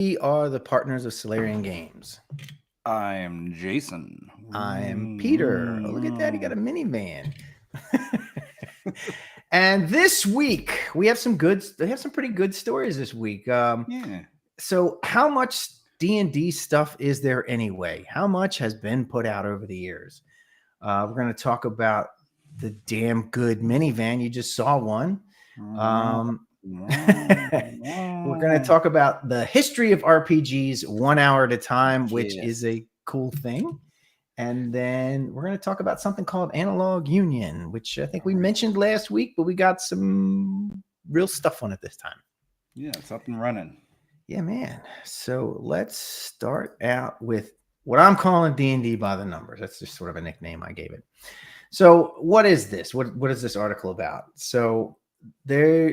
We are the partners of Solarian Games. I'm Jason. I'm Peter. Oh, look at that. He got a minivan. And this week we have some pretty good stories this week. Yeah. So how much D&D stuff is there anyway? How much has been put out over the years? We're going to talk about the damn good minivan. You just saw one. We're going to talk about the history of RPGs 1 hour at a time, which is a cool thing. And then we're going to talk about something called Analog Union, which I think we mentioned last week, but we got some real stuff on it this time. Yeah, it's up and running. Yeah, man. So let's start out with what I'm calling D&D by the numbers. That's just sort of a nickname I gave it. So what is this? What is this article about? So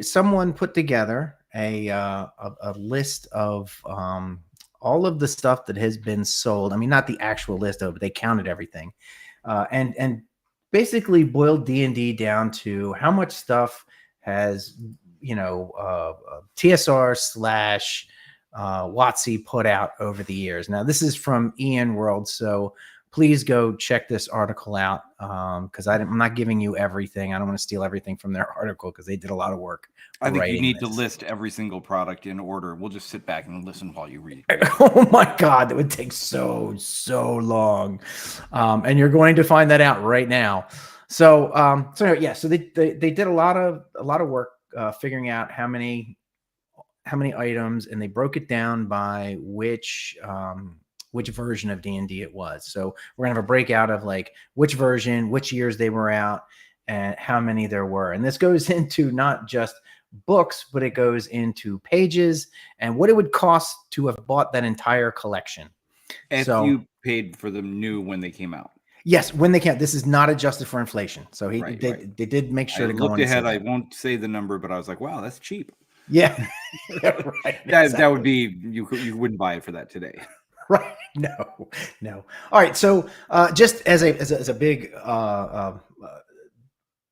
someone put together a list of all of the stuff that has been sold. I mean, not the actual list of, but they counted everything, and basically boiled D&D down to how much stuff has TSR / WotC put out over the years. Now, this is from Ian World, so please go check this article out, because I'm not giving you everything. I don't want to steal everything from their article because they did a lot of work. I think you need to list every single product in order. We'll just sit back and listen while you read. Oh my God, that would take so long, and you're going to find that out right now. So they did a lot of work figuring out how many items, and they broke it down by which version of D&D it was. So we're gonna have a breakout of like which version, which years they were out, and how many there were. And this goes into not just books, but it goes into pages and what it would cost to have bought that entire collection. If you paid for them new when they came out. Yes, when they came. This is not adjusted for inflation. So they did make sure to go looked ahead. I won't say the number, but I was like, wow, that's cheap. Yeah. Right. That would be, you wouldn't buy it for that today. Right. No. All right. So just as a big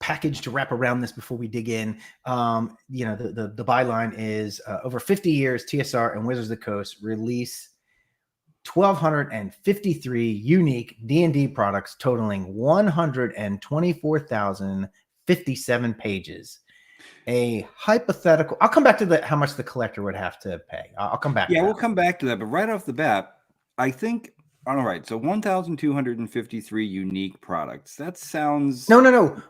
package to wrap around this before we dig in, the byline is over 50 years, TSR and Wizards of the Coast release 1,253 unique D&D products totaling 124,057 pages. A hypothetical. I'll come back to how much the collector would have to pay. I'll come back. Yeah, we'll come back to that. But right off the bat, I think, all right, so 1,253 unique products. That sounds no.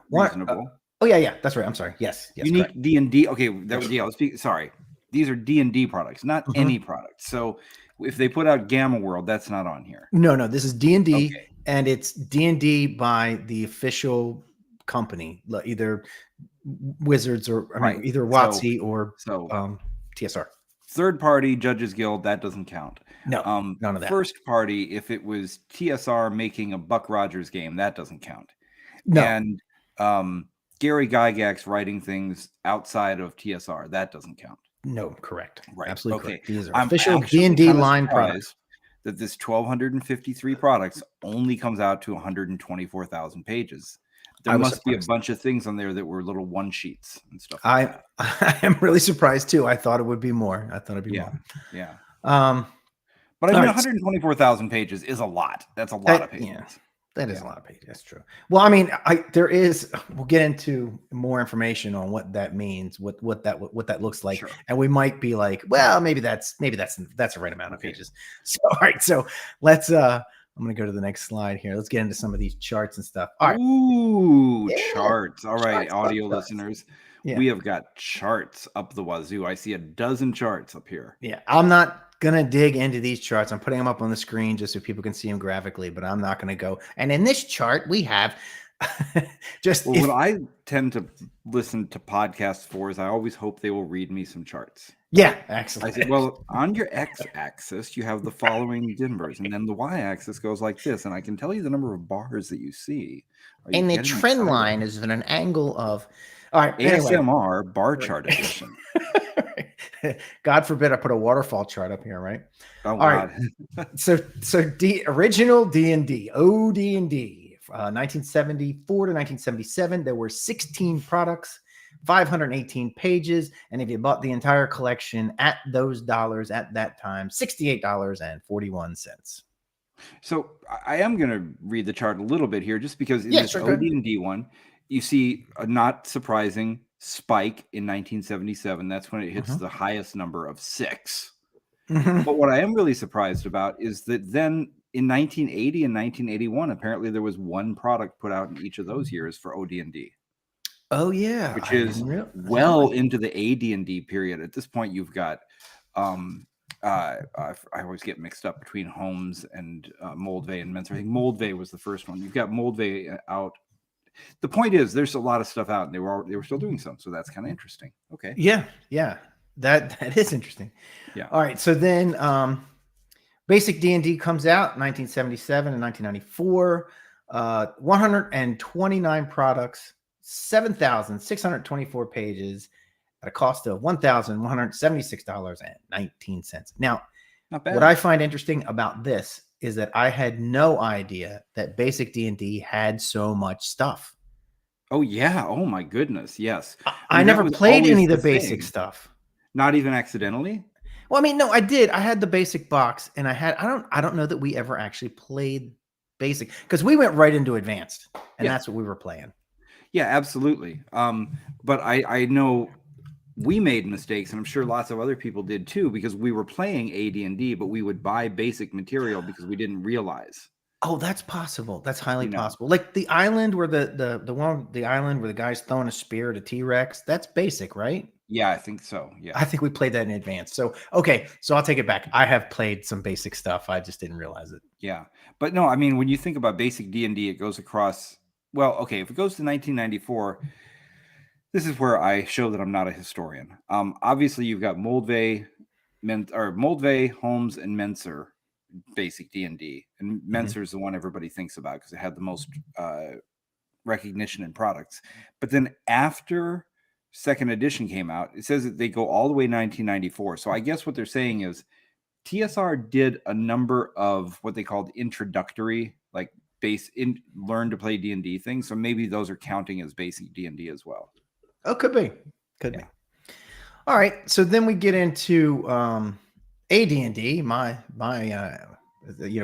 Reasonable. Oh yeah, that's right. I'm sorry. Yes. Unique D&D. Okay, let's speak. Sorry, these are D&D products, not any products. So if they put out Gamma World, that's not on here. No. This is D&D, and it's D&D by the official company, either Wizards or either WotC or TSR. Third party Judges Guild, that doesn't count. No, none of that. First party, if it was TSR making a Buck Rogers game, that doesn't count. No. And Gary Gygax writing things outside of TSR, that doesn't count. No, correct. Right. Absolutely correct. These are I'm official D&D line products. That this 1,253 products only comes out to 124,000 pages. There must be a bunch of things on there that were little one sheets and stuff. I am really surprised too. I thought it would be more. Yeah. But 124,000 pages is a lot. That's a lot of pages. Yeah, that is a lot of pages. That's true. Well, I mean, we'll get into more information on what that means, what that looks like, and we might be like, well, maybe that's the right amount of pages. So, all right, so let's. I'm going to go to the next slide here. Let's get into some of these charts and stuff. All right. Ooh, charts. All right, audio listeners. Yeah. We have got charts up the wazoo. I see a dozen charts up here. Yeah, I'm not going to dig into these charts. I'm putting them up on the screen just so people can see them graphically, but I'm not going to go. And in this chart, we have what I tend to listen to podcasts for is I always hope they will read me some charts. Yeah, excellent. I said, well, on your x-axis, you have the following numbers, and then the y-axis goes like this, and I can tell you the number of bars that you see. And the trend line is at an angle of, all right, ASMR bar chart edition. God forbid I put a waterfall chart up here, right? Oh, all God. Right. So original D&D, OD&D, 1974 to 1977, there were 16 products 518 pages. And if you bought the entire collection at those dollars at that time, $68.41. So I am going to read the chart a little bit here, just because in Yeah, this sure, go ahead. OD&D one, you see a not surprising spike in 1977. That's when it hits the highest number of 6. But what I am really surprised about is that then in 1980 and 1981, apparently there was one product put out in each of those years for OD&D. Oh yeah, which I is didn't realize. well into the AD&D period. At this point, you've got I always get mixed up between Holmes and Moldvay and Menser. I think Moldvay was the first one. You've got Moldvay out. The point is, there's a lot of stuff out, and they were still doing some, so that's kind of interesting. Okay. Yeah, that is interesting. Yeah. All right, so then basic D&D comes out 1977 and 1994. 129 products, 7,624 pages at a cost of $1,176.19. Now, not bad. What I find interesting about this is that I had no idea that basic D&D had so much stuff. Oh yeah. Oh my goodness. Yes. I never played any of the basic stuff. Not even accidentally? Well, I mean, no, I did. I had the basic box, and I don't know that we ever actually played basic, because we went right into advanced, and that's what we were playing. Yeah, absolutely. But I know we made mistakes, and I'm sure lots of other people did too, because we were playing AD&D, but we would buy basic material because we didn't realize. Oh, that's possible. That's highly possible. Like the island where the island where the guy's throwing a spear at a T-Rex, that's basic, right? Yeah, I think so. Yeah. I think we played that in advance. So, okay. So I'll take it back. I have played some basic stuff. I just didn't realize it. Yeah. But no, I mean, when you think about basic D&D, it goes across, well, okay, if it goes to 1994, this is where I show that I'm not a historian. Obviously, you've got Moldvay, Holmes, and Menser, basic D&D. And Menser is the one everybody thinks about because it had the most recognition in products. But then after second edition came out, it says that they go all the way 1994. So I guess what they're saying is TSR did a number of what they called introductory, like learn to play D&D things. So maybe those are counting as basic D&D as well. Oh, could be. Be. All right. So then we get into AD&D. My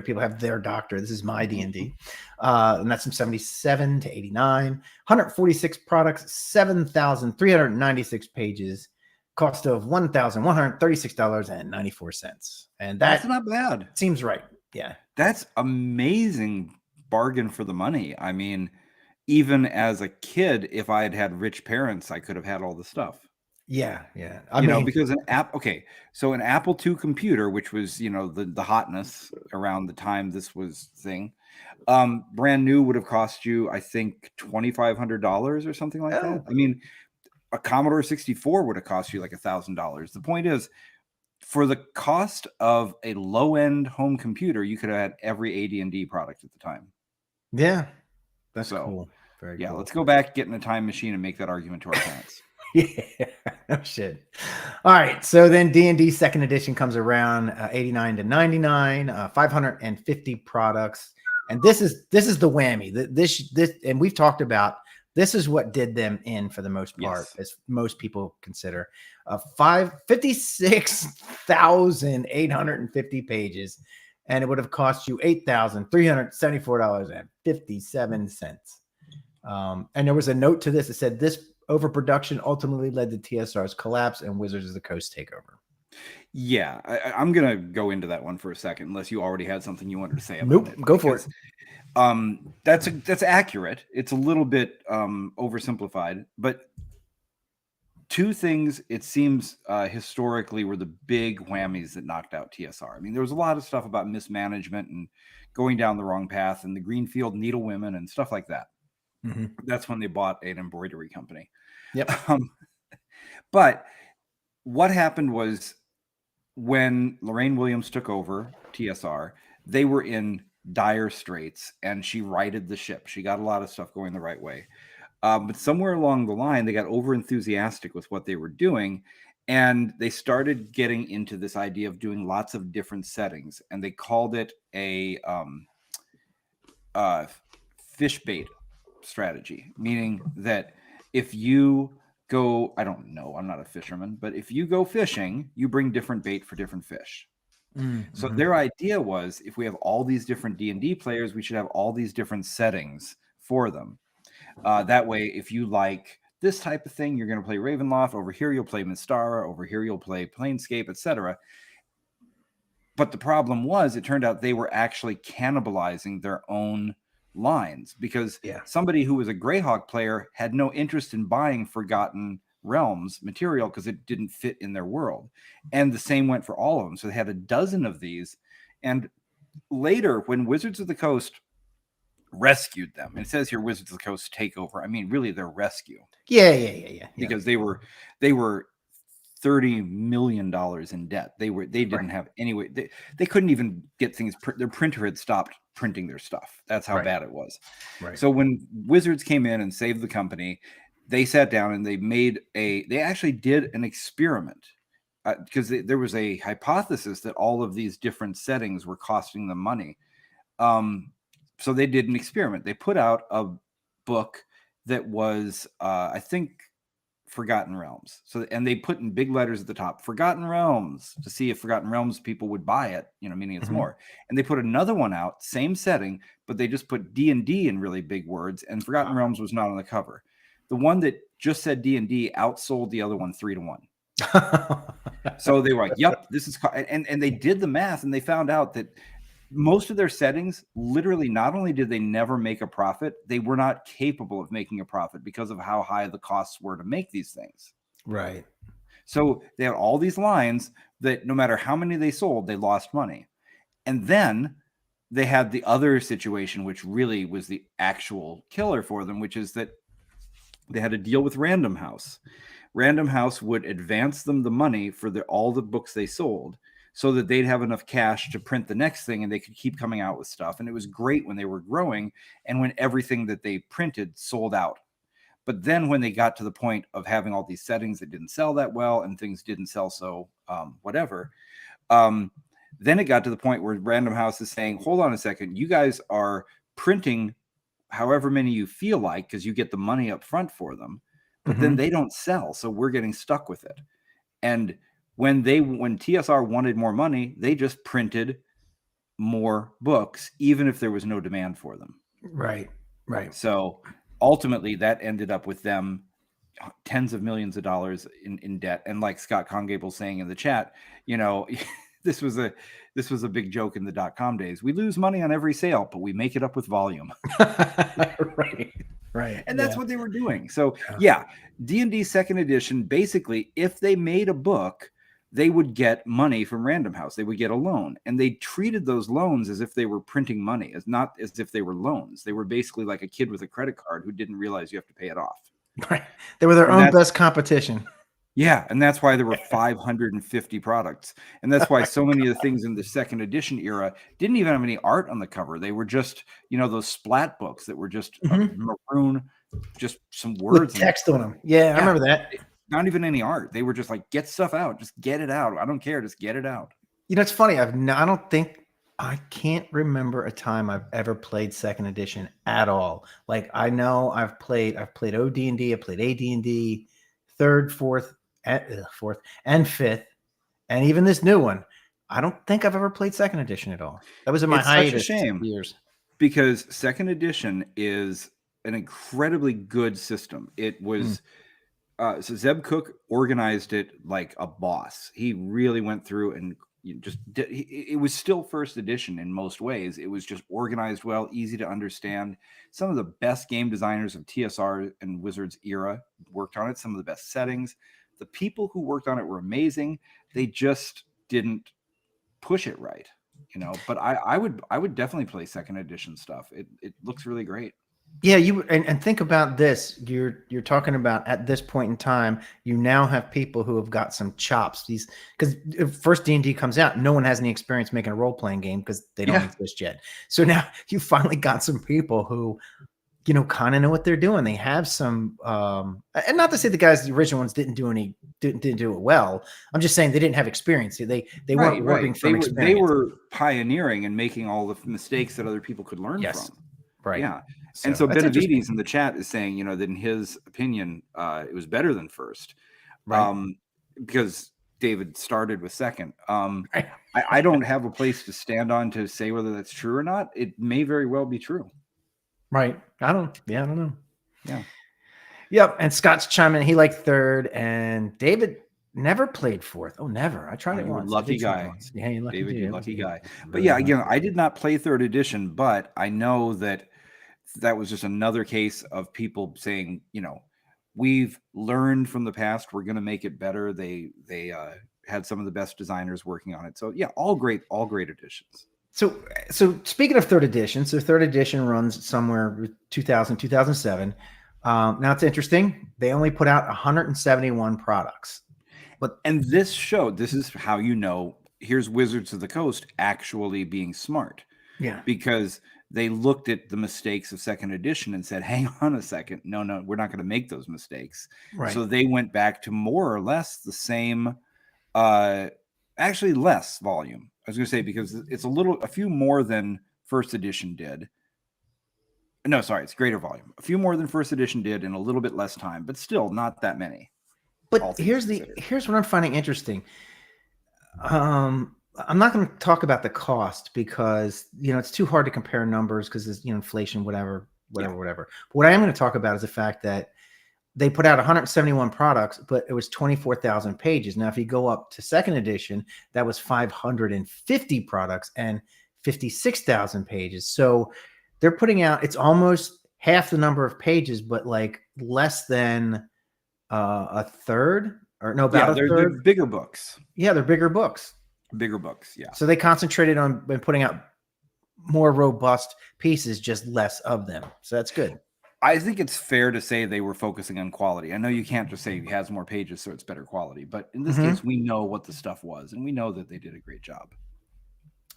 people have their doctor. This is my D&D. And that's from 77 to 89. 146 products, 7,396 pages, cost of $1,136.94. And that's not bad. Seems right. Yeah. That's amazing bargain for the money. I mean, even as a kid, if I had had rich parents, I could have had all the stuff. Yeah. I mean, because an Apple II computer, which was, the hotness around the time this was thing, brand new would have cost you, I think, $2,500 or something like that. I mean, a Commodore 64 would have cost you like $1,000. The point is, for the cost of a low-end home computer, you could have had every AD&D product at the time. Yeah, that's cool. Very cool. Let's go back, get in a time machine, and make that argument to our parents. Yeah, no shit. All right, so then D&D second edition comes around 89 to 99, 550 products, and this is the whammy. This and we've talked about. This is what did them in for the most part, as most people consider. 56,850 pages, and it would have cost you $8,374.57. And there was a note to this that said this overproduction ultimately led to TSR's collapse and Wizards of the Coast takeover. Yeah, I'm gonna go into that one for a second, unless you already had something you wanted to say about it. Go for it. That's accurate. It's a little bit oversimplified, but two things it seems historically were the big whammies that knocked out TSR. I mean, there was a lot of stuff about mismanagement and going down the wrong path, and the Greenfield Needlewomen and stuff like that. Mm-hmm. That's when they bought an embroidery company. Yep. But what happened was, when Lorraine Williams took over TSR, they were in dire straits, and she righted the ship. She got a lot of stuff going the right way. But somewhere along the line, they got over enthusiastic with what they were doing, and they started getting into this idea of doing lots of different settings, and they called it a fish bait strategy, meaning that if you go, I don't know, I'm not a fisherman, but if you go fishing, you bring different bait for different fish. So their idea was, if we have all these different D&D players, we should have all these different settings for them. That way, if you like this type of thing, you're going to play Ravenloft. Over here, you'll play Mystara. Over here, you'll play Planescape, etc. But the problem was, it turned out they were actually cannibalizing their own lines, because somebody who was a Greyhawk player had no interest in buying Forgotten Realms material because it didn't fit in their world. And the same went for all of them. So they had a dozen of these. And later, when Wizards of the Coast rescued them, and it says here Wizards of the Coast takeover, I mean, really, they're rescue. Yeah. Because they were $30 million in debt. They didn't have any way. They couldn't even get things. Their printer had stopped printing their stuff. That's how bad it was. Right. So when Wizards came in and saved the company, they sat down and they actually did an experiment, because there was a hypothesis that all of these different settings were costing them money. So they did an experiment. They put out a book that was, I think, Forgotten Realms. And they put in big letters at the top, Forgotten Realms, to see if Forgotten Realms people would buy it, meaning it's more. And they put another one out, same setting, but they just put D&D in really big words, and Forgotten Realms was not on the cover. The one that just said D&D outsold the other one 3-1. So they were like, yep, this is, and they did the math, and they found out that most of their settings, literally, not only did they never make a profit, they were not capable of making a profit because of how high the costs were to make these things. Right. So they had all these lines that no matter how many they sold, they lost money. And then they had the other situation, which really was the actual killer for them, which is that they had a deal with Random House. Random House would advance them the money for all the books they sold, so that they'd have enough cash to print the next thing, and they could keep coming out with stuff. And it was great when they were growing and when everything that they printed sold out. But then when they got to the point of having all these settings that didn't sell that well, and things didn't sell so whatever, then it got to the point where Random House is saying, hold on a second, you guys are printing however many you feel like, because you get the money up front for them, but then they don't sell, so we're getting stuck with it. And when TSR wanted more money, they just printed more books, even if there was no demand for them. Right. So ultimately, that ended up with them tens of millions of dollars in debt. And like Scott Congable saying in the chat, this was a big joke in the .com days. We lose money on every sale, but we make it up with volume. Right. And that's what they were doing. So D&D second edition, basically, if they made a book, they would get money from Random House. They would get a loan, and they treated those loans as if they were printing money, not as if they were loans. They were basically like a kid with a credit card who didn't realize you have to pay it off. Right. They were their own best competition. Yeah, and that's why there were 550 products. And that's why so many of the things in the second edition era didn't even have any art on the cover. They were just, those splat books that were just maroon, just some words. With text on them. Yeah, I remember that. Not even any art. They were just like, get stuff out. Just get it out. I don't care. Just get it out. It's funny. I can't remember a time I've ever played second edition at all. Like, I know I've played OD&D, I played AD&D, third, fourth, and fifth, and even this new one. I don't think I've ever played second edition at all. That was in my hiatus. Such a shame, years. Because second edition is an incredibly good system. It was so Zeb Cook organized it like a boss. He really went through and it was still first edition in most ways. It was just organized well, easy to understand. Some of the best game designers of TSR and Wizards era worked on it. Some of the best settings. The people who worked on it were amazing. They just didn't push it right, but I would definitely play second edition stuff. It looks really great. Yeah, and think about this. You're talking about, at this point in time, you now have people who have got some chops. Because if first D&D comes out, no one has any experience making a role-playing game because they don't exist yet. So now you finally got some people who, kind of know what they're doing. They have some, and not to say the original ones didn't do it well. I'm just saying they didn't have experience. They weren't working from experience. They were pioneering and making all the mistakes that other people could learn from. Right. Yeah. And so that's interesting. Benavides in the chat is saying, that in his opinion, it was better than first, Right. because David started with second. Right. I don't have a place to stand on to say whether that's true or not. It may very well be true. Right. I don't know. Yeah. Yep. And Scott's chiming in. He liked third, and David never played fourth. Oh, never. I tried it You were once. lucky guy. Once. Yeah, you lucky David, dude. you lucky guy. But Really yeah, lucky. again, I did not play third edition, but I know that was just another case of people saying, we've learned from the past. We're going to make it better. They had some of the best designers working on it. So yeah, all great editions. So speaking of third edition, so third edition runs somewhere 2000, 2007. Now it's interesting. They only put out 171 products. And this is how here's Wizards of the Coast actually being smart. Yeah. Because they looked at the mistakes of second edition and said, hang on a second. No, we're not going to make those mistakes. Right. So they went back to more or less the same, actually less volume. I was going to say, because it's a few more than first edition did. No, sorry, it's greater volume. A few more than first edition did in a little bit less time, but still not that many. But here's what I'm finding interesting. I'm not going to talk about the cost because, it's too hard to compare numbers because there's, inflation, whatever. But what I am going to talk about is the fact that they put out 171 products, but it was 24,000 pages. Now, if you go up to second edition, that was 550 products and 56,000 pages. So they're putting out, it's almost half the number of pages, but like less than a third, or no, about a third. They're bigger books. Yeah, they're bigger books. Bigger books, yeah. So they concentrated on putting out more robust pieces, just less of them. So that's good. I think it's fair to say they were focusing on quality. I know you can't just say it has more pages, so it's better quality. But in this case, we know what the stuff was, and we know that they did a great job.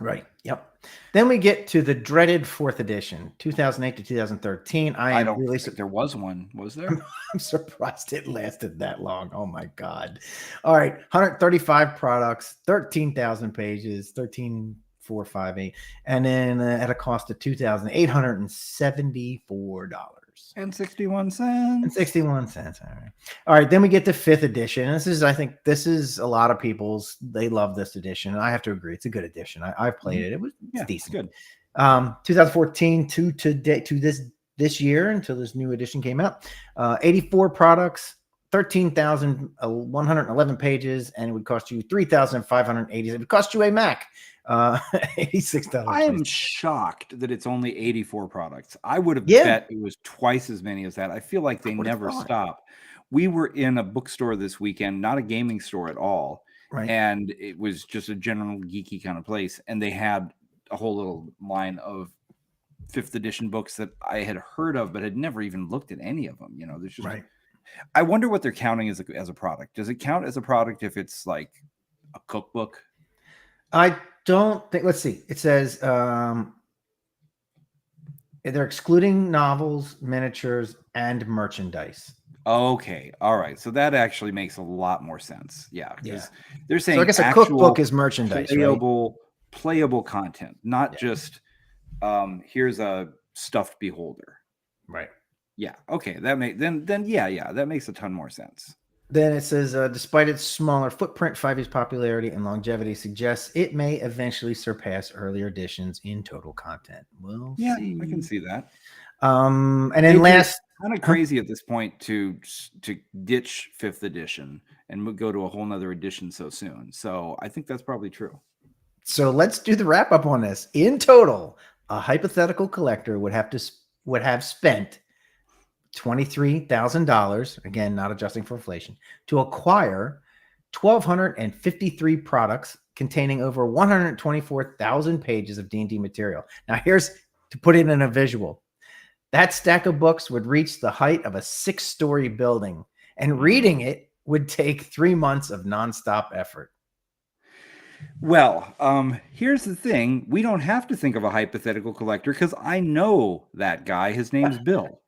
Right. Yep. Then we get to the dreaded fourth edition, 2008 to 2013. I don't really think there was one. Was there? I'm surprised it lasted that long. Oh my God. All right. 135 products, 13,000 pages, 13,458, and then at a cost of $2,874. And 61 cents. And 61 cents. All right. All right. Then we get to fifth edition. I think this is a lot of people's, they love this edition. And I have to agree. It's a good edition. I've played it. It's decent. Good. 2014 to this year until this new edition came out. 84 products, 13,111 pages, and it would cost you $3,580. It would cost you a Mac. $86. I am shocked that it's only 84 products. I would have bet it was twice as many as that. I feel like they never stop. We were in a bookstore this weekend, not a gaming store at all. Right. And it was just a general geeky kind of place. And they had a whole little line of 5th edition books that I had heard of, but had never even looked at any of them. There's just right. I wonder what they're counting as a product. Does it count as a product if it's like a cookbook? I don't think. Let's see. It says they're excluding novels, miniatures, and merchandise. Okay. All right. So that actually makes a lot more sense. Yeah. Because they're saying so I guess a cookbook is merchandise. Playable content, not just here's a stuffed beholder. Right. Yeah. Okay. That that makes a ton more sense. Then it says, despite its smaller footprint, 5e's popularity and longevity suggests it may eventually surpass earlier editions in total content. We'll see. I can see that. And then last, kind of crazy at this point to ditch 5th edition and go to a whole nother edition so soon. So I think that's probably true. So let's do the wrap up on this. In total, a hypothetical collector would have spent $23,000, again, not adjusting for inflation, to acquire 1,253 products containing over 124,000 pages of D&D material. Now, here's to put it in a visual. That stack of books would reach the height of a 6-story building, and reading it would take 3 months of nonstop effort. Well, here's the thing. We don't have to think of a hypothetical collector because I know that guy. His name's Bill.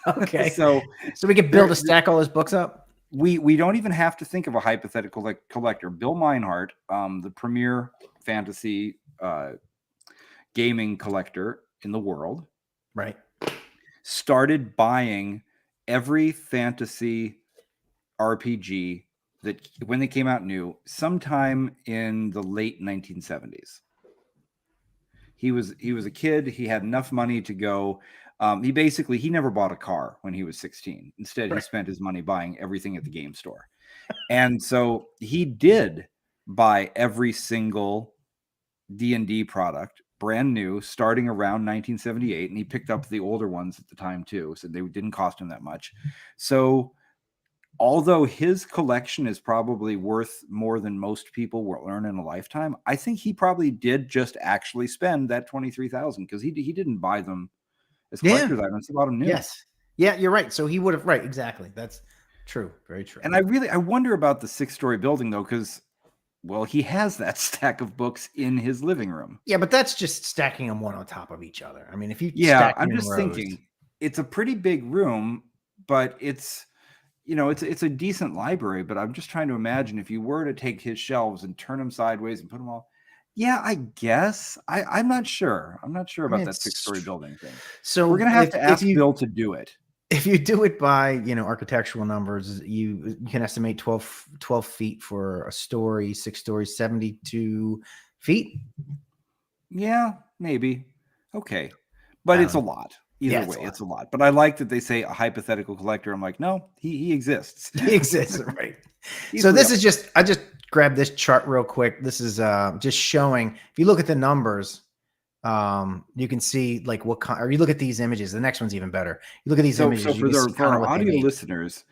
Okay. so we could build a stack all his books up? We don't even have to think of a hypothetical collector. Bill Meinhardt, the premier fantasy gaming collector in the world. Right. started buying every fantasy RPG that when they came out new, sometime in the late 1970s. He was a kid. He had enough money to go. He never bought a car when he was 16. Instead, he spent his money buying everything at the game store. And so he did buy every single D&D product, brand new, starting around 1978. And he picked up the older ones at the time too. So they didn't cost him that much. So although his collection is probably worth more than most people will earn in a lifetime, I think he probably did just actually spend that $23,000 because he didn't buy them as collector's items. He bought them new. Yes. Yeah, you're right. So he would have, right, exactly. That's true. Very true. And I wonder about the 6-story building though, because well, he has that stack of books in his living room. Yeah, but that's just stacking them one on top of each other. I mean, if you I'm just thinking it's a pretty big room, but it's it's a decent library, but I'm just trying to imagine if you were to take his shelves and turn them sideways and put them all. Yeah, I guess. I'm not sure. I'm not sure about that 6-story building thing. So we're gonna have to ask Bill to do it. If you do it by architectural numbers, you can estimate 12 feet for a story, 6 stories, 72 feet. Yeah, maybe. Okay, but it's a lot. Either way, it's a lot. But I like that they say a hypothetical collector. I'm like, no, he exists. He exists, right? So this is I just grabbed this chart real quick. This is just showing. If you look at the numbers, you can see like what kind. Or you look at these images. The next one's even better. You look at these images. So for our audio listeners,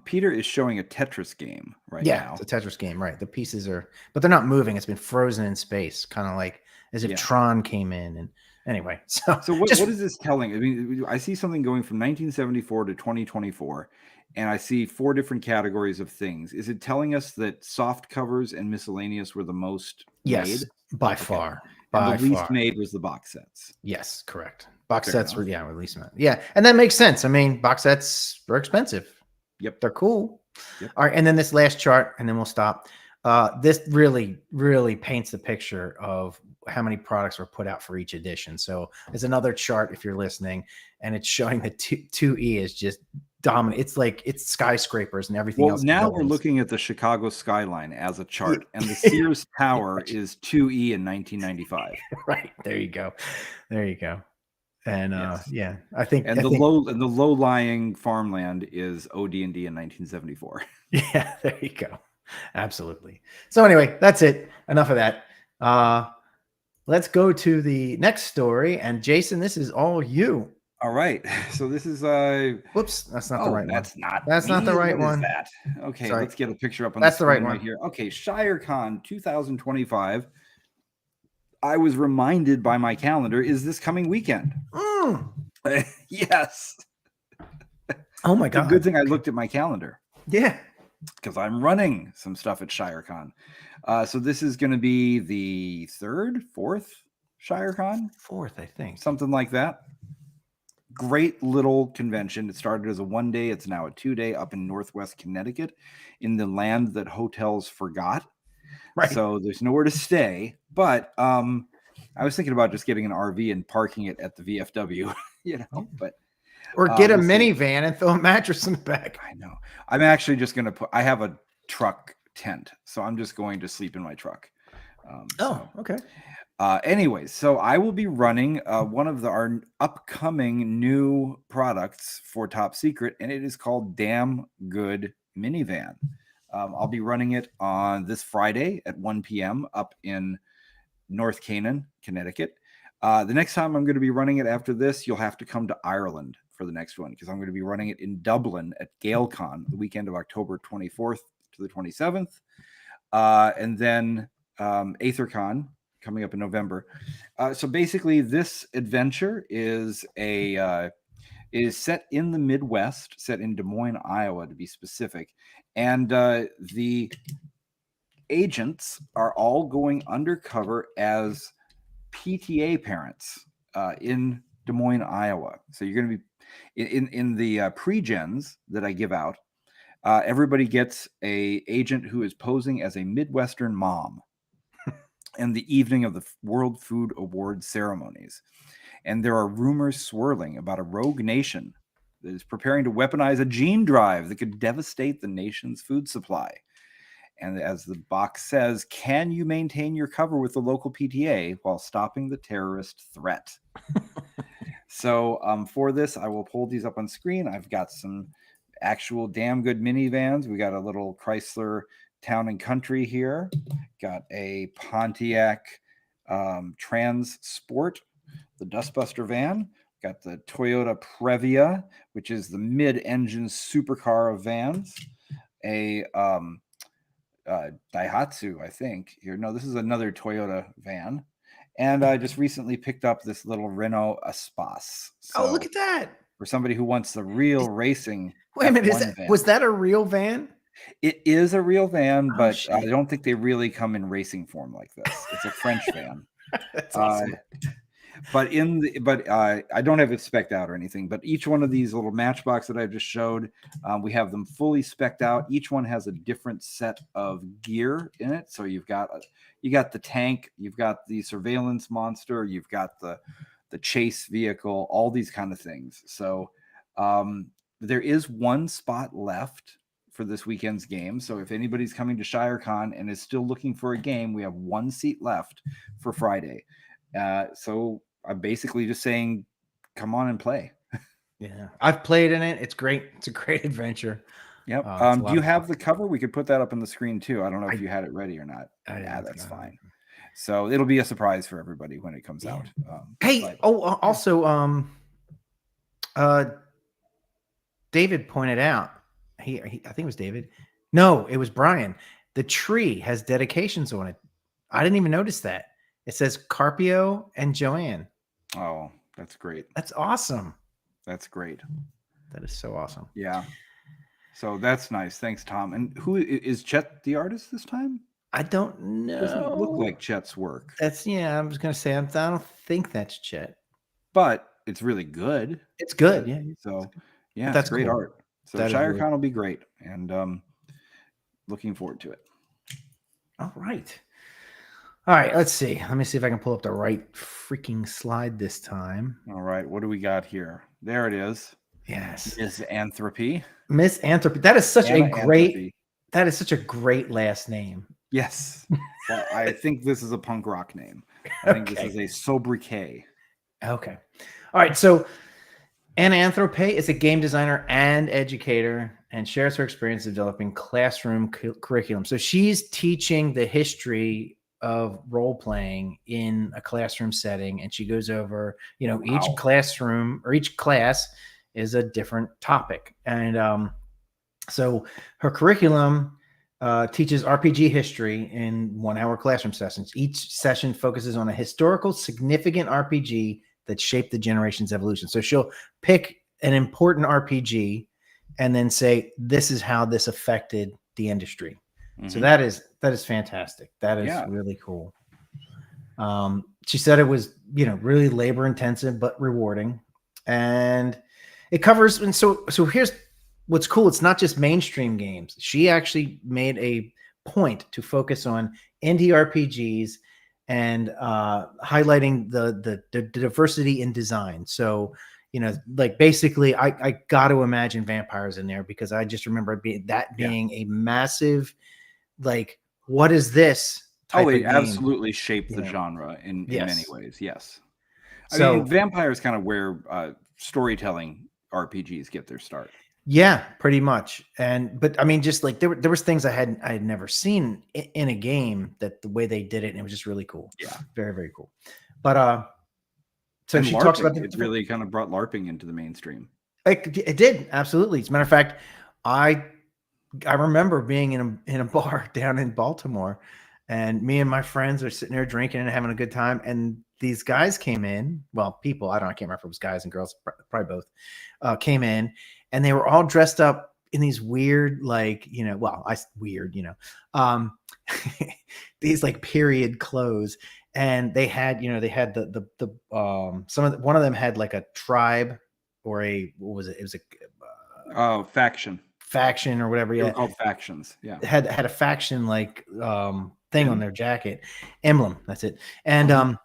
Peter is showing a Tetris game now. Yeah, it's a Tetris game, right? The pieces but they're not moving. It's been frozen in space, kind of like as if Tron came in and. Anyway, so what is this telling? I mean, I see something going from 1974 to 2024, and I see 4 different categories of things. Is it telling us that soft covers and miscellaneous were the most made? By far. And the least made was the box sets. Yes, correct. Box sets were least made. Yeah, and that makes sense. I mean, box sets are expensive. Yep, they're cool. Yep. All right, and then this last chart, and then we'll stop. This really, really paints the picture of how many products were put out for each edition. So there's another chart if you're listening, and it's showing that 2E is just dominant. It's like it's skyscrapers and everything else. Now we're looking at the Chicago skyline as a chart, and the Sears Tower is 2E in 1995. Right. There you go. And I think the low-lying farmland is OD&D in 1974. Yeah, there you go. Absolutely. So anyway, that's it. Enough of that. Let's go to the next story. And Jason, this is all you. All right. So this is whoops, that's not the right one. That's not the right one. Okay, let's get a picture up on that's the right one right here. Okay, ShireCon 2025. I was reminded by my calendar is this coming weekend. Yes. Oh my God. Good thing I looked at my calendar. Yeah. Because I'm running some stuff at ShireCon. So this is going to be the 4th ShireCon? 4th, I think. Something like that. Great little convention. It started as a 1-day. It's now a 2-day up in Northwest Connecticut in the land that hotels forgot. Right. So there's nowhere to stay. But I was thinking about just getting an RV and parking it at the VFW, but or get a minivan and throw a mattress in the back. I know. I'm actually just going to I have a truck tent, so I'm just going to sleep in my truck. Okay. Anyways, so I will be running one of our upcoming new products for Top Secret, and it is called Damn Good Minivan. I'll be running it on this Friday at 1 p.m. up in North Canaan, Connecticut. The next time I'm going to be running it after this, you'll have to come to Ireland for the next one because I'm going to be running it in Dublin at GaelCon the weekend of October 24th to the 27th. And then AetherCon coming up in November. So basically this adventure is set in the Midwest, set in Des Moines, Iowa to be specific. And the agents are all going undercover as PTA parents in Des Moines, Iowa. So you're going to be in the pre-gens that I give out. Everybody gets a agent who is posing as a Midwestern mom in the evening of the World Food Awards ceremonies. and there are rumors swirling about a rogue nation that is preparing to weaponize a gene drive that could devastate the nation's food supply. And as the box says, can you maintain your cover with the local PTA while stopping the terrorist threat? So for this, I will pull these up on screen. I've got some actual damn good minivans. We got a little Chrysler Town and Country here. Got a Pontiac Trans Sport, the Dustbuster van. Got the Toyota Previa, which is the mid-engine supercar of vans. A Daihatsu, I think. Here, no, this is another Toyota van. And I just recently picked up this little Renault Espace. So Oh, look at that. for somebody who wants the real racing Wait a minute, van. was that a real van? It is a real van, Oh, but shit. I don't think they really come in racing form like this. It's a French van. That's awesome. But I don't have it specced out or anything. But each one of these little Matchbox that I just showed, we have them fully specced out. Each one has a different set of gear in it. So you got the tank, you've got the surveillance monster, you've got the chase vehicle, all these kind of things. So there is one spot left for this weekend's game. So if anybody's coming to ShireCon and is still looking for a game, we have one seat left for Friday. So I'm basically just saying, come on and play. Yeah, I've played in it. It's great. It's a great adventure. Yep. Do you have the cover? We could put that up on the screen too. I don't know if you had it ready or not. Yeah, that's fine. So it'll be a surprise for everybody when it comes out. Hey, also, David pointed out, he I think it was David. No, it was Brian. The tree has dedications on it. I didn't even notice that. It says Carpio and Joanne. Oh, that's great. That's awesome. That's great. That is so awesome. Yeah. So that's nice. Thanks, Tom. And who is Chet the artist this time? I don't know. Doesn't look like Chet's work. I was going to say, I don't think that's Chet. But it's really good. It's good. Yeah. So, yeah, that's great cool. art. So ShireCon will be great. And looking forward to it. All right. All right, let's see. Let me see if I can pull up the right freaking slide this time. All right, what do we got here? There it is. Yes. Miss Anthropy. Miss Anthropy. That is such a great last name. Yes. Well, I think this is a punk rock name. I think this is a sobriquet. Okay. All right, so Anna Anthropy is a game designer and educator and shares her experience developing classroom curriculum. So she's teaching the history of role playing in a classroom setting, and she goes over, each classroom or each class is a different topic. And so her curriculum teaches RPG history in 1 hour classroom sessions. Each session focuses on a historical significant RPG that shaped the generation's evolution. So she'll pick an important RPG and then say, this is how this affected the industry. Mm-hmm. So that is fantastic. That is really cool. She said it was, really labor intensive, but rewarding. And it covers, and so here's what's cool. It's not just mainstream games. She actually made a point to focus on indie RPGs and highlighting the diversity in design. So, basically I got to imagine vampires in there, because I just remember being a massive, what is this type it of game? absolutely shaped the genre in many ways. Yes. I mean, vampires kind of where storytelling RPGs get their start. Yeah, pretty much. But I mean, just there was things I had never seen in a game, that the way they did it, and it was just really cool. Yeah. Very, very cool. But so she talks about it really kind of brought LARPing into the mainstream. It did, absolutely. As a matter of fact, I remember being in a bar down in Baltimore, and me and my friends are sitting there drinking and having a good time. And these guys came in. Well, people, I can't remember if it was guys and girls, probably both, came in, and they were all dressed up in these weird, these period clothes. And they had, one of them had like a tribe or what was it? It was a faction or whatever. They were called factions. Yeah. Had a faction thing on their jacket, emblem. That's it. And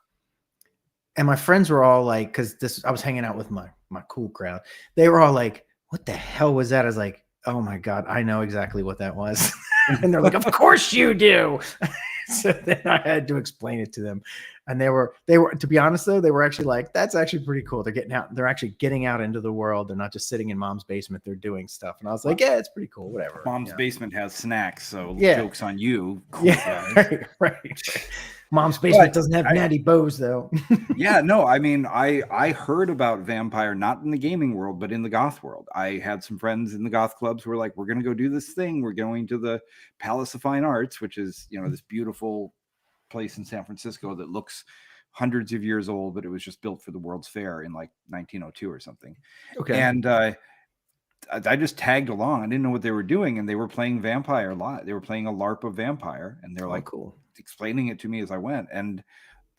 And my friends were all like, because this, I was hanging out with my cool crowd. They were all like, "What the hell was that?" I was like, "Oh my god, I know exactly what that was." And they're like, "Of course you do." So then I had to explain it to them, and they were to be honest though, they were actually like, "That's actually pretty cool." They're getting out. They're actually getting out into the world. They're not just sitting in mom's basement. They're doing stuff. And I was like, "Yeah, it's pretty cool. Whatever." Mom's basement has snacks, so Yeah. joke's on you. Cool Yeah, guys. right. Mom's basement But doesn't have natty bows though. yeah, no, I mean, I heard about vampire not in the gaming world, but in the goth world. I had some friends in the goth clubs who were like, "We're going to go do this thing. We're going to the Palace of Fine Arts, which is, this beautiful place in San Francisco that looks hundreds of years old, but it was just built for the World's Fair in like 1902 or something." Okay. And I just tagged along. I didn't know what they were doing, and they were playing vampire a lot. They were playing a LARP of vampire, and they're like, cool, explaining it to me as I went, and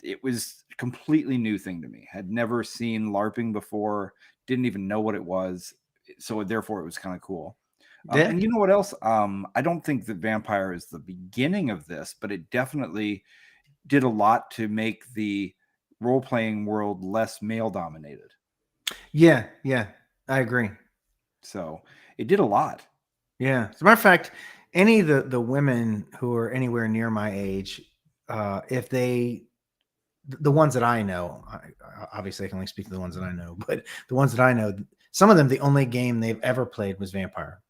it was a completely new thing to me. Had never seen LARPing before, didn't even know what it was, so therefore it was kind of cool. Yeah. And you know what else? I don't think that vampire is the beginning of this, but it definitely did a lot to make the role-playing world less male-dominated. Yeah, I agree. So it did a lot. Yeah. As a matter of fact, any of the women who are anywhere near my age, if they, the ones that I know, obviously I can only speak to the ones that I know, but the ones that I know, some of them, the only game they've ever played was Vampire.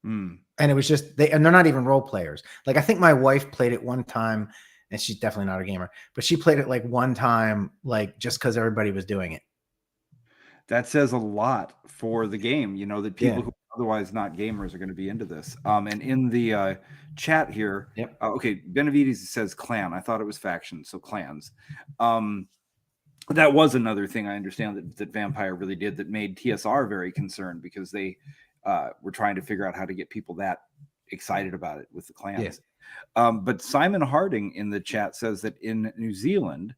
Mm. And it was just, and they're not even role players. Like, I think my wife played it one time, and she's definitely not a gamer, but she played it like one time, like just because everybody was doing it. That says a lot for the game, that people Yeah. who are otherwise not gamers are going to be into this. And in the chat here, Yep. Okay, Benavides says clan. I thought it was faction, so clans. That was another thing I understand that Vampire really did that made TSR very concerned, because they were trying to figure out how to get people that excited about it with the clans. Yeah. But Simon Harding in the chat says that in New Zealand,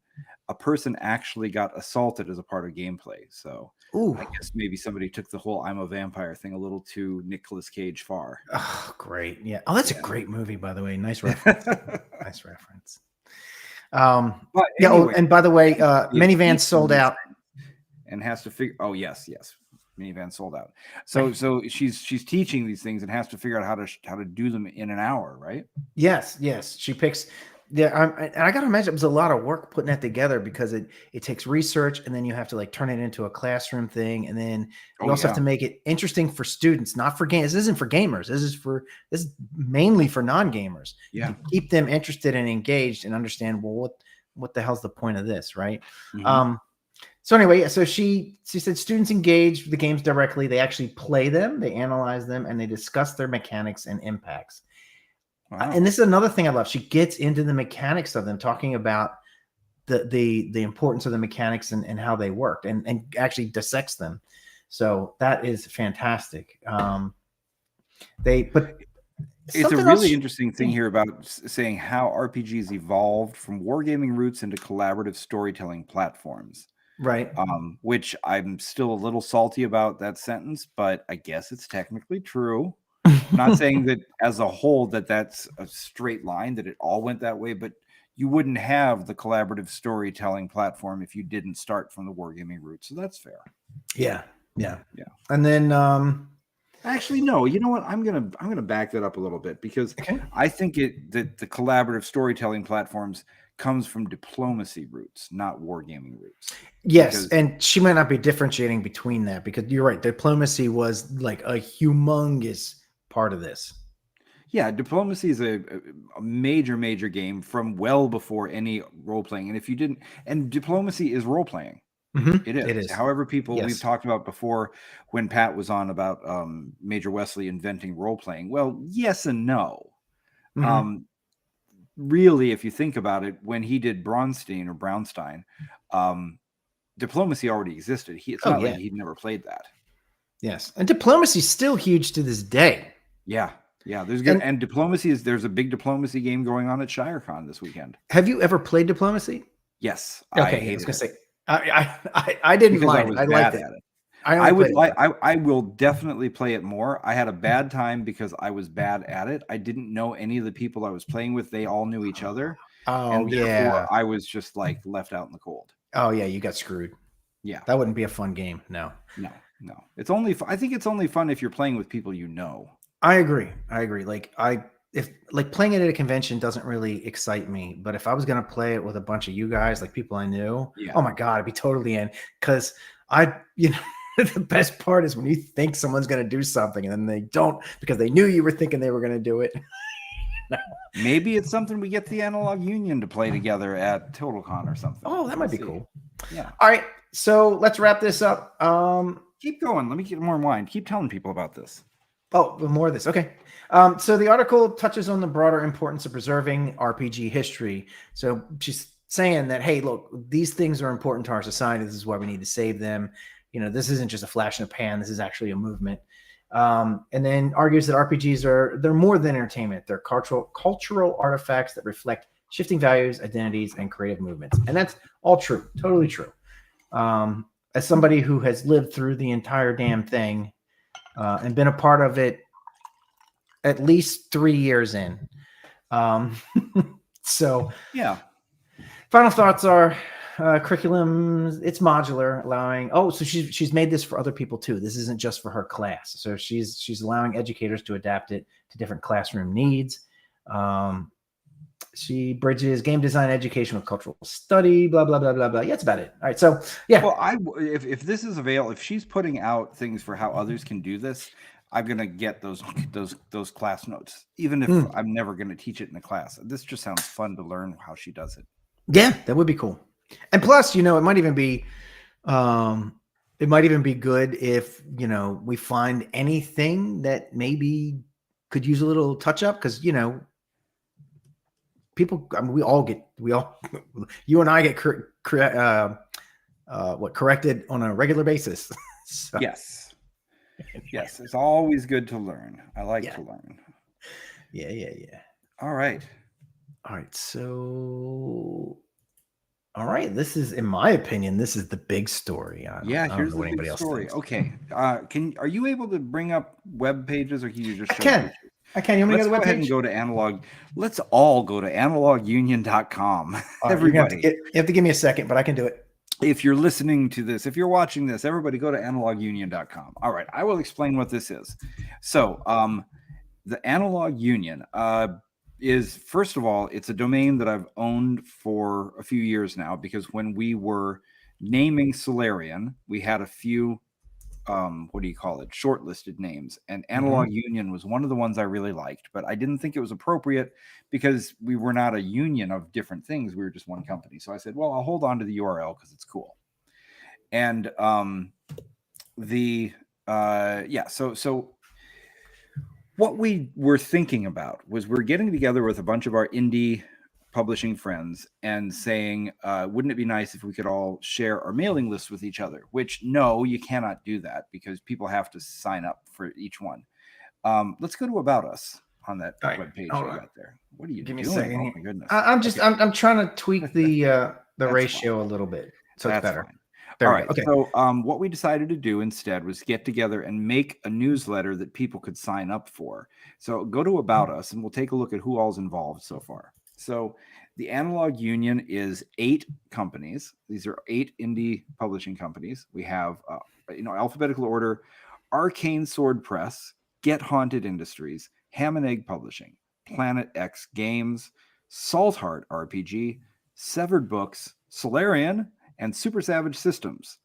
a person actually got assaulted as a part of gameplay. So I guess maybe somebody took the whole "I'm a vampire" thing a little too Nicolas Cage far. Oh, great. Yeah. Oh, that's a great movie, by the way. Nice reference. Nice reference. But anyway, and by the way, Minivans sold out. And has to figure, yes. Minivan sold out. So she's teaching these things and has to figure out how to do them in an hour, right? Yes. She picks. Yeah, and I got to imagine it was a lot of work putting that together, because it takes research, and then you have to like turn it into a classroom thing, and then you also have to make it interesting for students, not for games. This isn't for gamers. This is mainly for non-gamers. Yeah, to keep them interested and engaged and understand, well, what the hell's the point of this, right? Mm-hmm. So anyway, so she said students engage with the games directly. They actually play them, they analyze them, and they discuss their mechanics and impacts. Wow. And this is another thing I love. She gets into the mechanics of them, talking about the importance of the mechanics and how they worked, and actually dissects them. So that is fantastic. It's a really interesting thing here about saying how RPGs evolved from wargaming roots into collaborative storytelling platforms. Right. Which I'm still a little salty about that sentence, but I guess it's technically true. Not saying that as a whole that's a straight line, that it all went that way, but you wouldn't have the collaborative storytelling platform if you didn't start from the wargaming roots. So that's fair. Yeah. And then actually, no, you know what? I'm gonna back that up a little bit, because I think that the collaborative storytelling platforms comes from diplomacy roots, not wargaming roots. Yes, and she might not be differentiating between that, because you're right. Diplomacy was like a humongous part of this. Yeah, diplomacy is a major game from well before any role playing. And if you didn't, and diplomacy is role playing. Mm-hmm. It is. However, we've talked about before when Pat was on about Major Wesley inventing role playing. Well, yes and no. Mm-hmm. Really, if you think about it, when he did Braunstein, diplomacy already existed. It's not like he'd never played that. Yes, and diplomacy is still huge to this day. Yeah. There's good, and diplomacy there's a big diplomacy game going on at ShireCon this weekend. Have you ever played diplomacy? Yes. Okay, I was gonna say I didn't mind it. I liked it. I will definitely play it more. I had a bad time because I was bad at it. I didn't know any of the people I was playing with. They all knew each other. Oh and therefore yeah. I was just like left out in the cold. Oh yeah, you got screwed. Yeah, That wouldn't be a fun game. No. no. It's only I think it's only fun if you're playing with people you know. I agree. Like if like playing it at a convention doesn't really excite me, but if I was gonna play it with a bunch of you guys, like people I knew, Yeah. oh my god, I'd be totally in. Because the best part is when you think someone's gonna do something and then they don't because they knew you were thinking they were gonna do it. Maybe it's something we get the Analog Union to play together at TotalCon or something. Oh, that might be cool. Yeah. All right, so let's wrap this up. Keep going. Let me get more wine. Keep telling people about this. Oh, more of this. Okay. So the article touches on the broader importance of preserving RPG history. So she's saying that, hey, look, these things are important to our society. This is why we need to save them. This isn't just a flash in the pan. This is actually a movement. And then argues that RPGs they're more than entertainment. They're cultural artifacts that reflect shifting values, identities, and creative movements. And that's all true. Totally true. As somebody who has lived through the entire damn thing, and been a part of it at least 3 years in. So yeah. Final thoughts are curriculum. It's modular, allowing. Oh, so she's made this for other people too. This isn't just for her class. So she's allowing educators to adapt it to different classroom needs. She bridges game design education with cultural study, blah, blah, blah, blah, blah. Yeah, that's about it. All right. So, yeah. Well, if this is available, if she's putting out things for how others can do this, I'm going to get those class notes, even if I'm never going to teach it in a class. This just sounds fun to learn how she does it. Yeah, that would be cool. And plus, it might even be good if, we find anything that maybe could use a little touch up because, people, I mean, you and I get corrected on a regular basis. So. Yes. Yes. It's always good to learn. I like to learn. Yeah. All right. So, this is, in my opinion, this is the big story. Here's the big story. Okay. Are you able to bring up web pages or can you just show I can. You want me to go to the webpage? Let's go ahead and go to Analog. Let's all go to analogunion.com. Everybody. You have to give me a second, but I can do it. If you're listening to this, if you're watching this, everybody go to analogunion.com. All right. I will explain what this is. So the Analog Union is, first of all, it's a domain that I've owned for a few years now because when we were naming Solarian, we had a few shortlisted names, and Analog Union was one of the ones I really liked, but I didn't think it was appropriate because we were not a union of different things. We were just one company. So I said, well, I'll hold on to the URL because it's cool. And so what we were thinking about was we're getting together with a bunch of our indie publishing friends and saying, wouldn't it be nice if we could all share our mailing list with each other? Which, no, you cannot do that because people have to sign up for each one. Let's go to About Us on that web page I got there. What are you doing? Give me a second. Oh my goodness. I'm trying to tweak the ratio a little bit. So it's better. All right. Okay. So what we decided to do instead was get together and make a newsletter that people could sign up for. So go to About Us and we'll take a look at who all's involved so far. So the Analog Union is 8 companies. These are 8 indie publishing companies. We have, alphabetical order, Arcane Sword Press, Get Haunted Industries, Ham and Egg Publishing, Planet X Games, Salt Heart RPG, Severed Books, Solarian, and Super Savage Systems.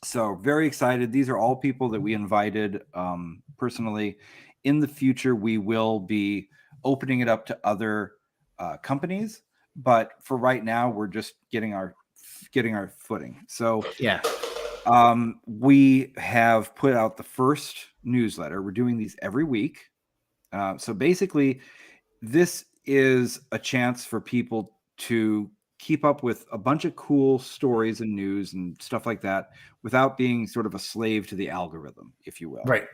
So very excited. These are all people that we invited personally. In the future, we will be opening it up to other companies, but for right now we're just getting our footing. So we have put out the first newsletter. We're doing these every week. So basically this is a chance for people to keep up with a bunch of cool stories and news and stuff like that without being sort of a slave to the algorithm, if you will. Right.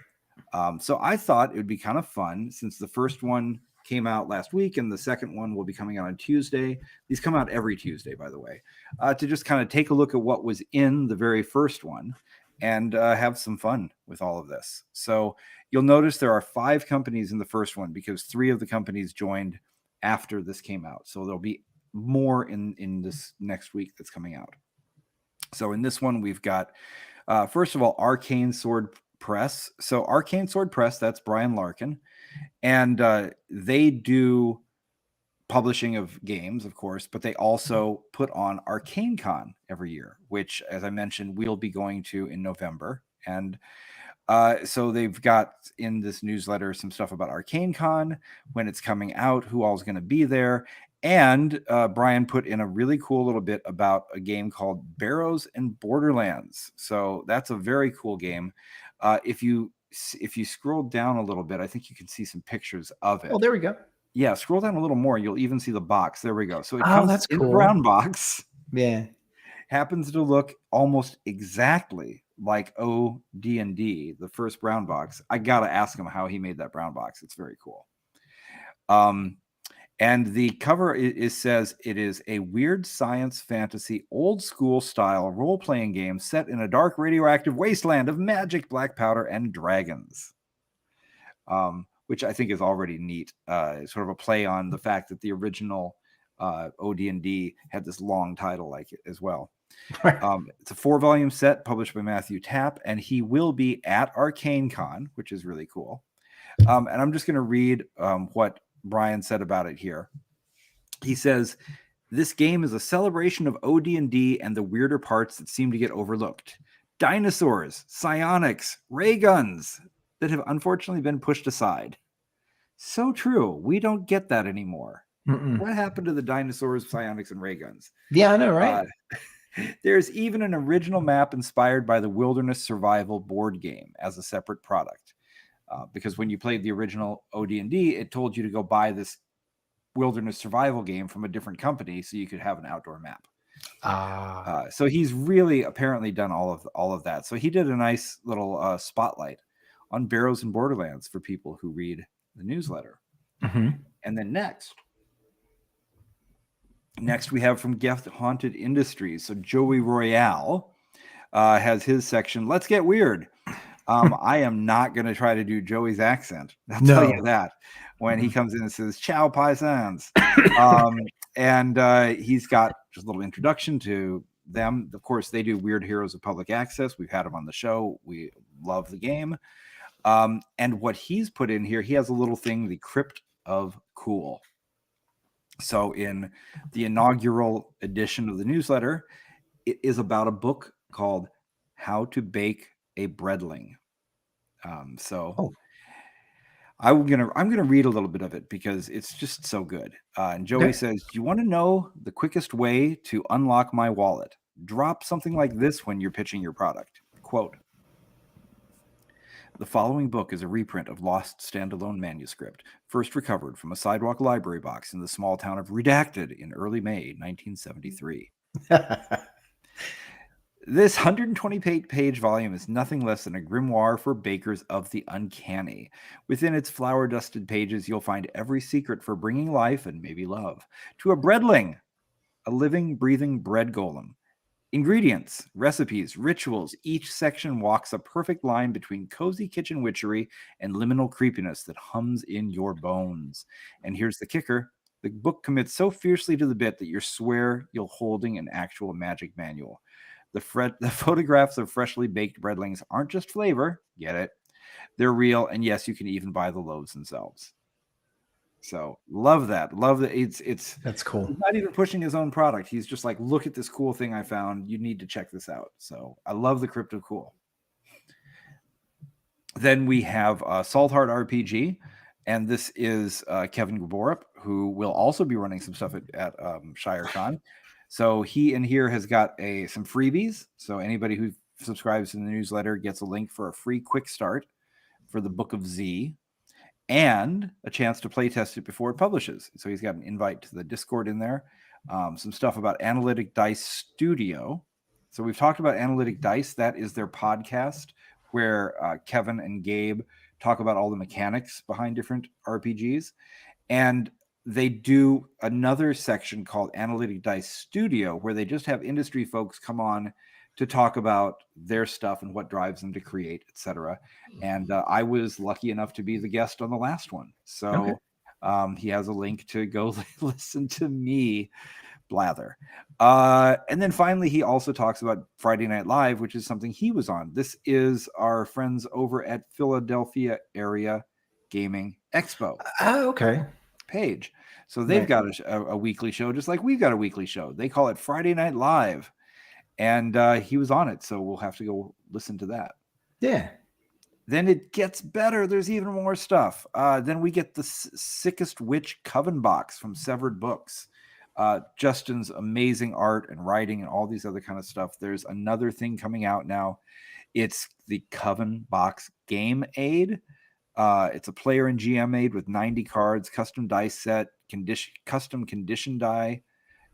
So I thought it would be kind of fun since the first one came out last week and the second one will be coming out on Tuesday. These come out every Tuesday, by the way, to just kind of take a look at what was in the very first one and have some fun with all of this. So you'll notice there are 5 companies in the first one because 3 of the companies joined after this came out. So there'll be more in this next week that's coming out. So in this one, we've got, first of all, Arcane Sword Press. So Arcane Sword Press, that's Brian Larkin. And they do publishing of games, of course, but they also put on Arcane Con every year, which, as I mentioned, we'll be going to in November. And so they've got in this newsletter some stuff about Arcane Con, when it's coming out, who all's going to be there. And Brian put in a really cool little bit about a game called Barrows and Borderlands. So that's a very cool game. If you scroll down a little bit, I think you can see some pictures of it. Oh, there we go. Yeah, scroll down a little more. You'll even see the box. There we go. So it Oh, comes that's in cool. a brown box. Yeah. Happens to look almost exactly like OD&D, the first brown box. I got to ask him how he made that brown box. It's very cool. And the cover says it is a weird science fantasy, old school style role-playing game set in a dark radioactive wasteland of magic, black powder, and dragons. Which I think is already neat. Sort of a play on the fact that the original OD&D had this long title like it as well. It's a 4-volume set published by Matthew Tapp, and he will be at Arcane Con, which is really cool. And I'm just going to read what Brian said about it here. He says, "This game is a celebration of OD&D and the weirder parts that seem to get overlooked. Dinosaurs, psionics, ray guns that have unfortunately been pushed aside. So true. We don't get that anymore. What happened to the dinosaurs, psionics, and ray guns?" Yeah, I know, right? There's even an original map inspired by the Wilderness Survival board game as a separate product. Because when you played the original OD&D, it told you to go buy this Wilderness Survival game from a different company so you could have an outdoor map. So he's really apparently done all of that. So he did a nice little spotlight on Barrows and Borderlands for people who read the newsletter. And then next we have from Gift Haunted Industries. So Joey Royale has his section, Let's Get Weird. I am not going to try to do Joey's accent. I'll tell you that when he comes in and says, "Ciao, paisans." And he's got just a little introduction to them. Of course, they do Weird Heroes of Public Access. We've had them on the show. We love the game. And what he's put in here, he has a little thing, the Crypt of Cool. So in the inaugural edition of the newsletter, it is about a book called How to Bake a Breadling. I'm gonna read a little bit of it because it's just so good. And Joey says, "Do you want to know the quickest way to unlock my wallet? Drop something like this when you're pitching your product." Quote, "The following book is a reprint of lost standalone manuscript, first recovered from a sidewalk library box in the small town of Redacted in early May 1973. This 120-page volume is nothing less than a grimoire for bakers of the uncanny. Within its flower-dusted pages, you'll find every secret for bringing life and maybe love to a breadling, a living, breathing bread golem. Ingredients, recipes, rituals. Each section walks a perfect line between cozy kitchen witchery and liminal creepiness that hums in your bones. And here's the kicker. The book commits so fiercely to the bit that you swear you're holding an actual magic manual. The photographs of freshly baked breadlings aren't just flavor. Get it? They're real. And yes, you can even buy the loaves themselves. So love that. Love that. That's cool. He's not even pushing his own product. He's just like, look at this cool thing I found. You need to check this out. So I love the Crypto Cool. Then we have Salt Heart RPG. And this is Kevin Gaborup, who will also be running some stuff at ShireCon. So he in here has got some freebies. So anybody who subscribes to the newsletter gets a link for a free quick start for the Book of Z and a chance to play test it before it publishes. So he's got an invite to the Discord in there. Some stuff about Analytic Dice Studio. So we've talked about Analytic Dice. That is their podcast where Kevin and Gabe talk about all the mechanics behind different RPGs. And they do another section called Analytic Dice Studio, where they just have industry folks come on to talk about their stuff and what drives them to create, etc. And I was lucky enough to be the guest on the last one. So He has a link to go listen to me blather. And then finally, he also talks about Friday Night Live, which is something he was on. This is our friends over at Philadelphia Area Gaming Expo Okay. page. So they've Right. got a weekly show, just like we've got a weekly show. They call it Friday Night Live. And he was on it. So we'll have to go listen to that. Yeah. Then it gets better. There's even more stuff. Then we get the Sickest Witch Coven box from Severed Books. Justin's amazing art and writing and all these other kind of stuff. There's another thing coming out now. It's the Coven box game aid. It's a player and GM aid with 90 cards, custom dice set, custom condition die,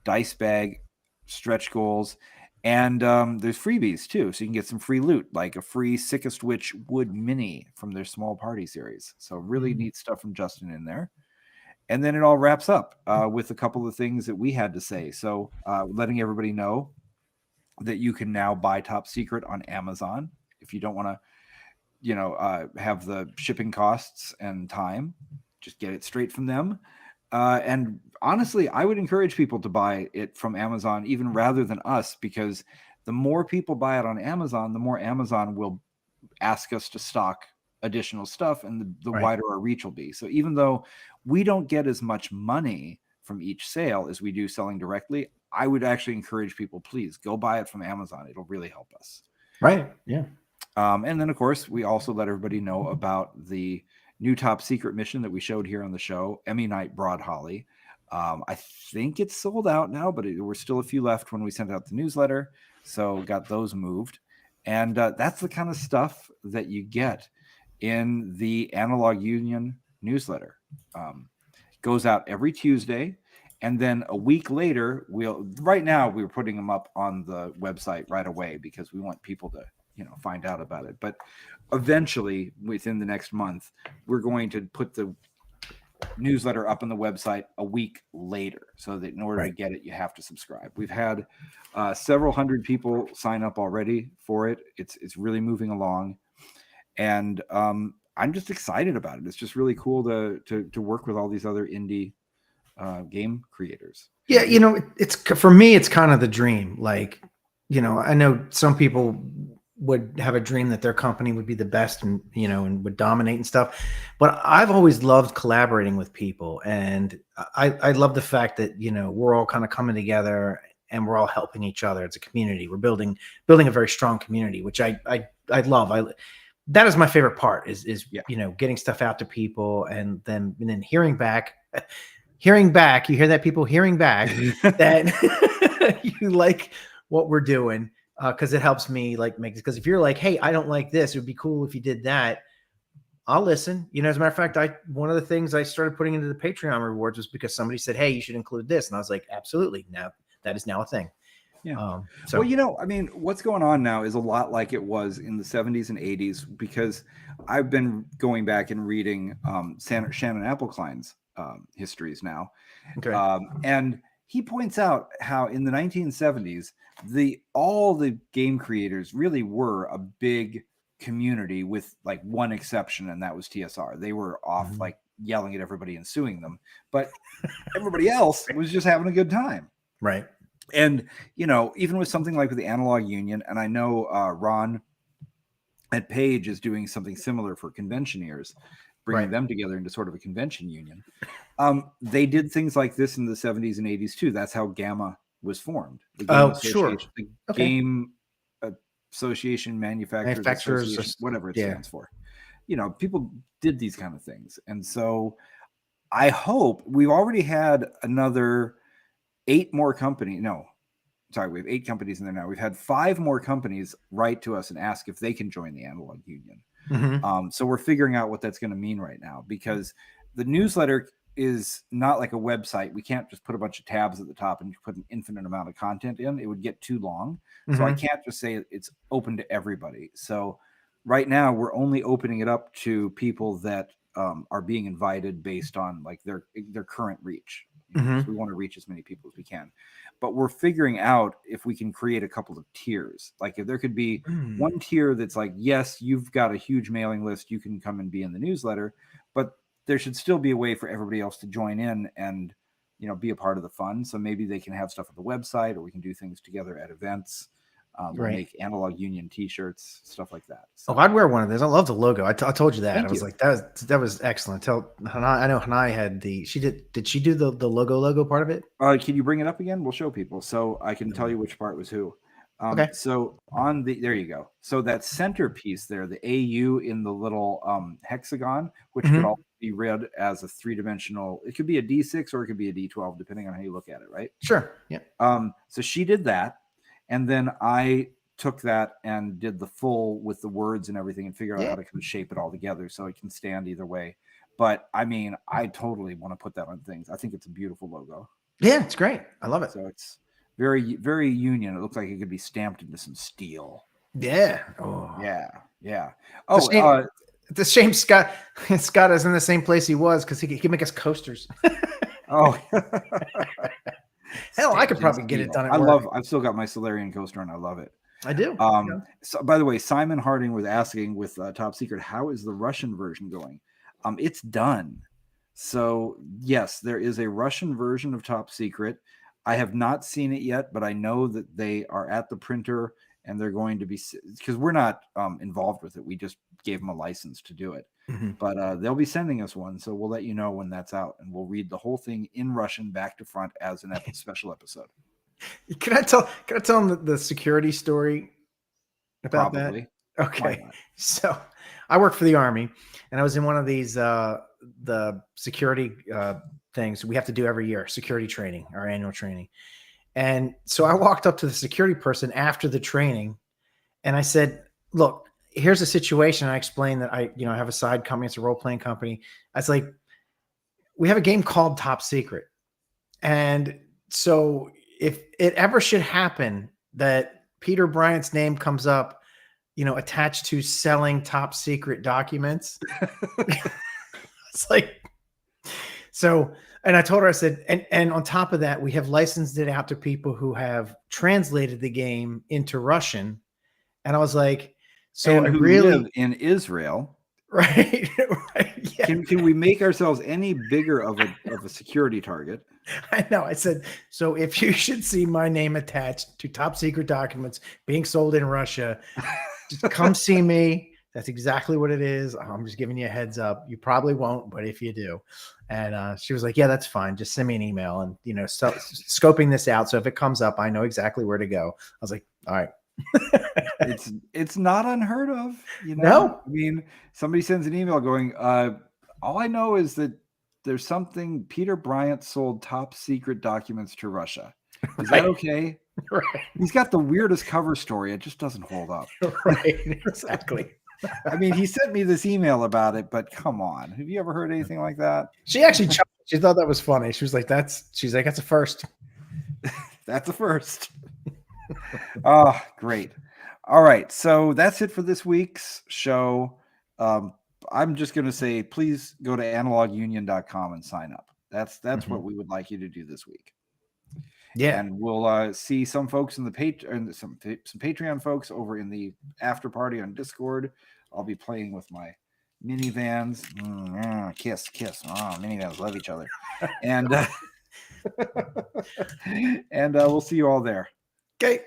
dice bag, stretch goals, and there's freebies too. So you can get some free loot, like a free Sickest Witch Wood Mini from their Small Party series. So really neat stuff from Justin in there. And then it all wraps up with a couple of things that we had to say. So letting everybody know that you can now buy Top Secret on Amazon if you don't want to, have the shipping costs and time. Just get it straight from them. And honestly, I would encourage people to buy it from Amazon even rather than us, because the more people buy it on Amazon, the more Amazon will ask us to stock additional stuff, and the wider our reach will be. So even though we don't get as much money from each sale as we do selling directly, I would actually encourage people, please go buy it from Amazon. It'll really help us. Right. Yeah. And then, of course, we also let everybody know about the new Top Secret mission that we showed here on the show, Emmy Night Broad Holly. I think it's sold out now, but there were still a few left when we sent out the newsletter. So got those moved. And that's the kind of stuff that you get in the Analog Union newsletter. Goes out every Tuesday. And then a week later, right now we're putting them up on the website right away because we want people to find out about it. But eventually, within the next month, we're going to put the newsletter up on the website a week later, so that in order to get it, you have to subscribe. We've had several hundred people sign up already for it. It's really moving along, and I'm just excited about it. It's just really cool to work with all these other indie game creators. Yeah, it's for me, it's kind of the dream. Like, I know some people would have a dream that their company would be the best and and would dominate and stuff, but I've always loved collaborating with people, and I love the fact that we're all kind of coming together and we're all helping each other. It's a community. We're building a very strong community, which I love. That is my favorite part is getting stuff out to people, and then hearing back. You hear that, people? Hearing back that you like what we're doing, because it helps me because if you're like, hey, I don't like this, it would be cool if you did that, I'll listen. As a matter of fact, one of the things I started putting into the Patreon rewards was because somebody said, hey, you should include this, and I was like, absolutely. Now that is now a thing. Yeah. Well, what's going on now is a lot like it was in the 70s and 80s, because I've been going back and reading Shannon Appleklein's histories now. Okay. And he points out how in the 1970s, all the game creators really were a big community, with like one exception, and that was TSR. They were off like yelling at everybody and suing them, but everybody else was just having a good time. Right. And, even with something like with the Analog Union, and I know Ron at Page is doing something similar for conventioneers, bringing them together into sort of a convention union. They did things like this in the 70s and 80s too. That's how GAMA was formed. The Game Association, the Game Association Manufacturers, whatever it stands for. People did these kind of things. And so I hope we've already had another 8 more companies. No, sorry, we have 8 companies in there now. We've had 5 more companies write to us and ask if they can join the Analog Union. So we're figuring out what that's going to mean right now, because the newsletter is not like a website. We can't just put a bunch of tabs at the top and put an infinite amount of content in. It would get too long. So I can't just say it's open to everybody. So right now we're only opening it up to people that are being invited based on like their current reach. So we want to reach as many people as we can, but we're figuring out if we can create a couple of tiers. Like if there could be one tier that's like, yes, you've got a huge mailing list, you can come and be in the newsletter, but there should still be a way for everybody else to join in and, you know, be a part of the fun. So maybe they can have stuff on the website, or we can do things together at events. We'll make Analog Union T-shirts, stuff like that. So. Oh, I'd wear one of those. I love the logo. I told you that. Thank I was you. like, that was excellent. Tell Hanai, I know Hanai had did she do the logo part of it? Can you bring it up again? We'll show people. So I can tell you which part was who. Okay. So there you go. So that centerpiece there, the AU in the little hexagon, which could also be read as a 3-dimensional, it could be a D6 or it could be a D12, depending on how you look at it, right? Sure. Yeah. So she did that. And then I took that and did the full with the words and everything and figured out how to kind of shape it all together so it can stand either way. But I mean, I totally want to put that on things. I think it's a beautiful logo. Yeah, it's great. I love it. So it's very, very Union. It looks like it could be stamped into some steel. Yeah. Oh. Yeah. Oh, it's a shame Scott is in the same place he was, because he could make us coasters. Oh. Hell, I could probably get it done. I've still got my Solarian coaster and I love it. I do. So by the way, Simon Harding was asking with Top Secret, how is the Russian version going? It's done. So yes, there is a Russian version of Top Secret. I have not seen it yet, but I know that they are at the printer and they're going to be, because we're not involved with it. We just gave them a license to do it. But they'll be sending us one, so we'll let you know when that's out, and we'll read the whole thing in Russian back to front as an special episode. Can I tell them the security story about Probably. that? Okay, so I work for the Army, and I was in one of these the security things we have to do every year, security training, our annual training. And so I walked up to the security person after the training, and I said, "Look, here's a situation." I explained that I have a side company. It's a role-playing company. I was like, we have a game called Top Secret. And so if it ever should happen that Peter Bryant's name comes up, attached to selling top secret documents, it's like, so, and I told her, I said, and on top of that, we have licensed it out to people who have translated the game into Russian. And I was like, so and who live in Israel, right? Yeah. Can we make ourselves any bigger of a security target? I know. I said, so if you should see my name attached to top secret documents being sold in Russia, just come see me. That's exactly what it is. I'm just giving you a heads up. You probably won't, but if you do. And she was like, yeah, that's fine. Just send me an email and, scoping this out. So if it comes up, I know exactly where to go. I was like, all right. It's not unheard of, No, I mean, somebody sends an email going, all I know is that there's something, Peter Bryant sold top secret documents to Russia. Is that okay? Right. He's got the weirdest cover story. It just doesn't hold up. Right. Exactly. I mean, he sent me this email about it, but come on. Have you ever heard anything like that? She actually chuckled. She thought that was funny. She was like, that's a first. That's a first. Oh, great. All right. So that's it for this week's show. I'm just going to say, please go to analogunion.com and sign up. That's what we would like you to do this week. Yeah. And we'll see some folks in the some Patreon folks over in the after party on Discord. I'll be playing with my minivans. Kiss. Oh, minivans love each other. And and we'll see you all there. Okay.